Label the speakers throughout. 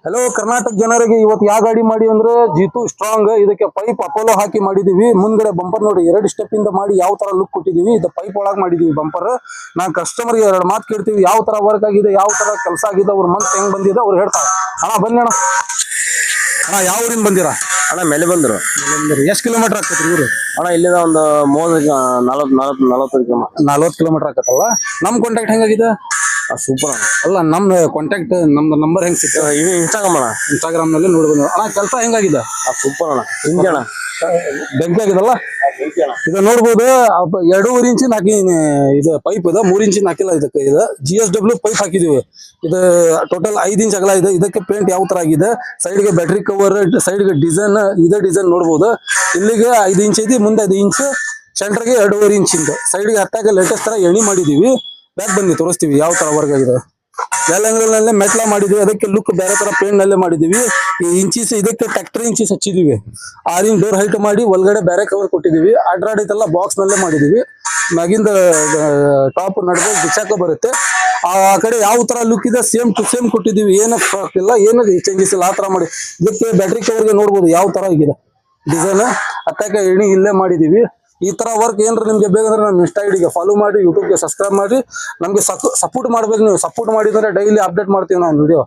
Speaker 1: Hello Karnataka ಜನರಿಗೆ ಇವತ್ತು ಯಾವ ಗಾಡಿ ಮಾಡಿ ಅಂದ್ರೆ ಜೀತು ಸ್ಟ್ರಾಂಗ್ ಇದಕ್ಕೆ ಪೈಪ್ ಅಪೋಲೋ ಹಾಕಿ ಮಾಡಿದೀವಿ. ಮುಂದ್ಗಡೆ ಬಂಪರ್ ನೋಡಿ 2 ಸ್ಟೆಪ್ ಇಂದ ಮಾಡಿ ಯಾವ ತರ ಲುಕ್ ಕೊಟ್ಟಿದೀವಿ. ಇದು ಪೈಪ್ ಒಳಗೆ ಮಾಡಿದೀವಿ ಬಂಪರ್. ನಾನ್ ಕಸ್ಟಮರ್ಗೆ 2 ಮಾತು ಕೇಳ್ತೀವಿ, ಯಾವ ತರ ವರ್ಕ್ ಆಗಿದೆ, ಯಾವ ತರ ಕೆಲಸ ಆಗಿದೆ, ಅವ್ರ ಮನ್ಸು ಹೆಂಗ್ ಬಂದಿದೆ ಅವ್ರು ಹೇಳ್ತಾರೆ. ಅಣ್ಣ ಬನ್ನಿ ಅಣ್ಣ. ಅಣ್ಣ ಯಾವ ಊರಿಂದ ಬಂದಿರಾ?
Speaker 2: ಅಣ್ಣ ಮೇಲೆ ಬಂದ್ರು.
Speaker 1: ಎಷ್ಟು ಕಿಲೋಮೀಟರ್ ಆಕತ್ರಿ ಊರು?
Speaker 2: ಅಣ್ಣ ಇಲ್ಲಿಂದ ಒಂದು 40
Speaker 1: ಕಿಲೋಮೀಟರ್ ಆಕತ್ತಲ್ಲ. ನಮ್ ಕಾಂಟ್ಯಾಕ್ಟ್ ಹೆಂಗಾಗಿದೆ?
Speaker 2: ಸೂಪರ್
Speaker 1: ಅಲ್ಲ ನಮ್ ಕಾಂಟ್ಯಾಕ್ಟ್ ನಮ್ದು ನಂಬರ್ ಹೆಂಗ್ ಸಿಕ್ಕ?
Speaker 2: ಇದು ಇನ್ಸ್ಟಾಗ್ರಾಮ್ ಅಣ್ಣ.
Speaker 1: ಇನ್ಸ್ಟಾಗ್ರಾಮ್ ನಲ್ಲಿ ನೋಡಿ ಬಂದ. ಅಣ್ಣ ಕೆಲಸ ಹೆಂಗಾಗಿದೆ?
Speaker 2: ಸೂಪರ್ ಅಣ್ಣ. ಹಿಂಗೆ ಅಣ್ಣ
Speaker 1: ಬೆಂಕಿ ಆಗಿದಲ್ಲ. ಇದು ನೋಡ್ಬೋದು 2.5 ಇಂಚಿನ ಹಾಕಿ ಇದು ಪೈಪ್ ಇದೆ. 3 ಇಂಚಿನ ಹಾಕಿಲ್ಲ. ಇದಕ್ಕೆ ಇದು GSW ಪೈಪ್ ಹಾಕಿದೀವಿ. ಇದು ಟೋಟಲ್ 5 ಇಂಚ್ ಅಗಲ ಇದೆ. ಇದಕ್ಕೆ ಪೇಂಟ್ ಯಾವ ತರ ಆಗಿದೆ, ಸೈಡ್ಗೆ ಬ್ಯಾಟ್ರಿ ಕವರ್, ಸೈಡ್ಗೆ ಡಿಸೈನ್, ಇದೇ ಡಿಸೈನ್ ನೋಡ್ಬೋದು. ಇಲ್ಲಿಗೆ 5 ಇಂಚ್ ಐತಿ, ಮುಂದೆ 5 ಇಂಚ್, ಸೆಂಟರ್ಗೆ 2.5 ಇಂಚ್ ಇಂದ ಸೈಡ್ಗೆ ಹತ್ತಾಗ ಲೇಟೆಸ್ಟ್ ತರ ಎಣಿ ಮಾಡಿದೀವಿ. ಬ್ಯಾಕ್ ಬನ್ನಿ ತೋರಿಸ್ತೀವಿ ಯಾವ ತರ ವರ್ಕ್ ಆಗಿದೆ. ಎಲ್ಲ ಅಂಗಲ್ನಲ್ಲೇ ಮೆಟ್ಲ ಮಾಡಿದೀವಿ. ಅದಕ್ಕೆ ಲುಕ್ ಬೇರೆ ತರ ಪೇಂಟ್ ನಲ್ಲೇ ಮಾಡಿದೀವಿ. ಈ ಇಂಚೀಸ್ ಇದಕ್ಕೆ ಟ್ಯಾಕ್ಟರ್ ಇಂಚೀಸ್ ಹಚ್ಚಿದೀವಿ. 6 ಇಂಚ್ ಡೋರ್ ಹೈಟ್ ಮಾಡಿ ಒಳಗಡೆ ಬೇರೆ ಕವರ್ ಕೊಟ್ಟಿದೀವಿ. ಅಡ್ರಾಡಿತೆಲ್ಲ ಬಾಕ್ಸ್ ನಲ್ಲೇ ಮಾಡಿದೀವಿ. ಮ್ಯಾಗಿಂದ ಟಾಪ್ ನಡುವೆ ಬಿಚ್ಚಾಕ ಬರುತ್ತೆ. ಆ ಕಡೆ ಯಾವ ತರ ಲುಕ್ ಇದೆ ಸೇಮ್ ಟು ಸೇಮ್ ಕೊಟ್ಟಿದೀವಿ. ಏನು ಇಲ್ಲ, ಏನು ಚೇಂಜಸ್ ಇಲ್ಲ. ಆ ತರ ಮಾಡಿ ಇದಕ್ಕೆ ಬ್ಯಾಟ್ರಿ ಕವರ್ಗೆ ನೋಡ್ಬೋದು ಯಾವ ತರ ಆಗಿದೆ ಡಿಸೈನ್. ಹತ್ತಾಕ ಎಣಿ ಇಲ್ಲೇ ಮಾಡಿದೀವಿ. ಈ ತರ ವರ್ಕ್ ಏನ್ರ ನಿಮ್ಗೆ ಬೇಕಂದ್ರೆ ನಮ್ಮ ಇನ್ಸ್ಟಾ ಐಡಿಗೆ ಫಾಲೋ ಮಾಡಿ, ಯೂಟ್ಯೂಬ್ಗೆ ಸಬ್ಸ್ಕ್ರೈಬ್ ಮಾಡಿ. ನಮ್ಗೆ ಸಪೋರ್ಟ್ ಮಾಡ್ಬೇಕು. ನೀವು ಸಪೋರ್ಟ್ ಮಾಡಿದ್ರೆ ಡೈಲಿ ಅಪ್ಡೇಟ್ ಮಾಡ್ತೀವಿ ನಾವು ವಿಡಿಯೋ.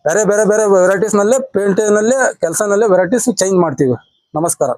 Speaker 1: ಬೇರೆ ವೆರೈಟೀಸ್ ನಲ್ಲೇ, ಪೇಂಟ್ ನಲ್ಲೇ, ಕೆಲಸ ನಲ್ಲೇ ವೆರೈಟೀಸ್ ಚೇಂಜ್ ಮಾಡ್ತೀವಿ. ನಮಸ್ಕಾರ.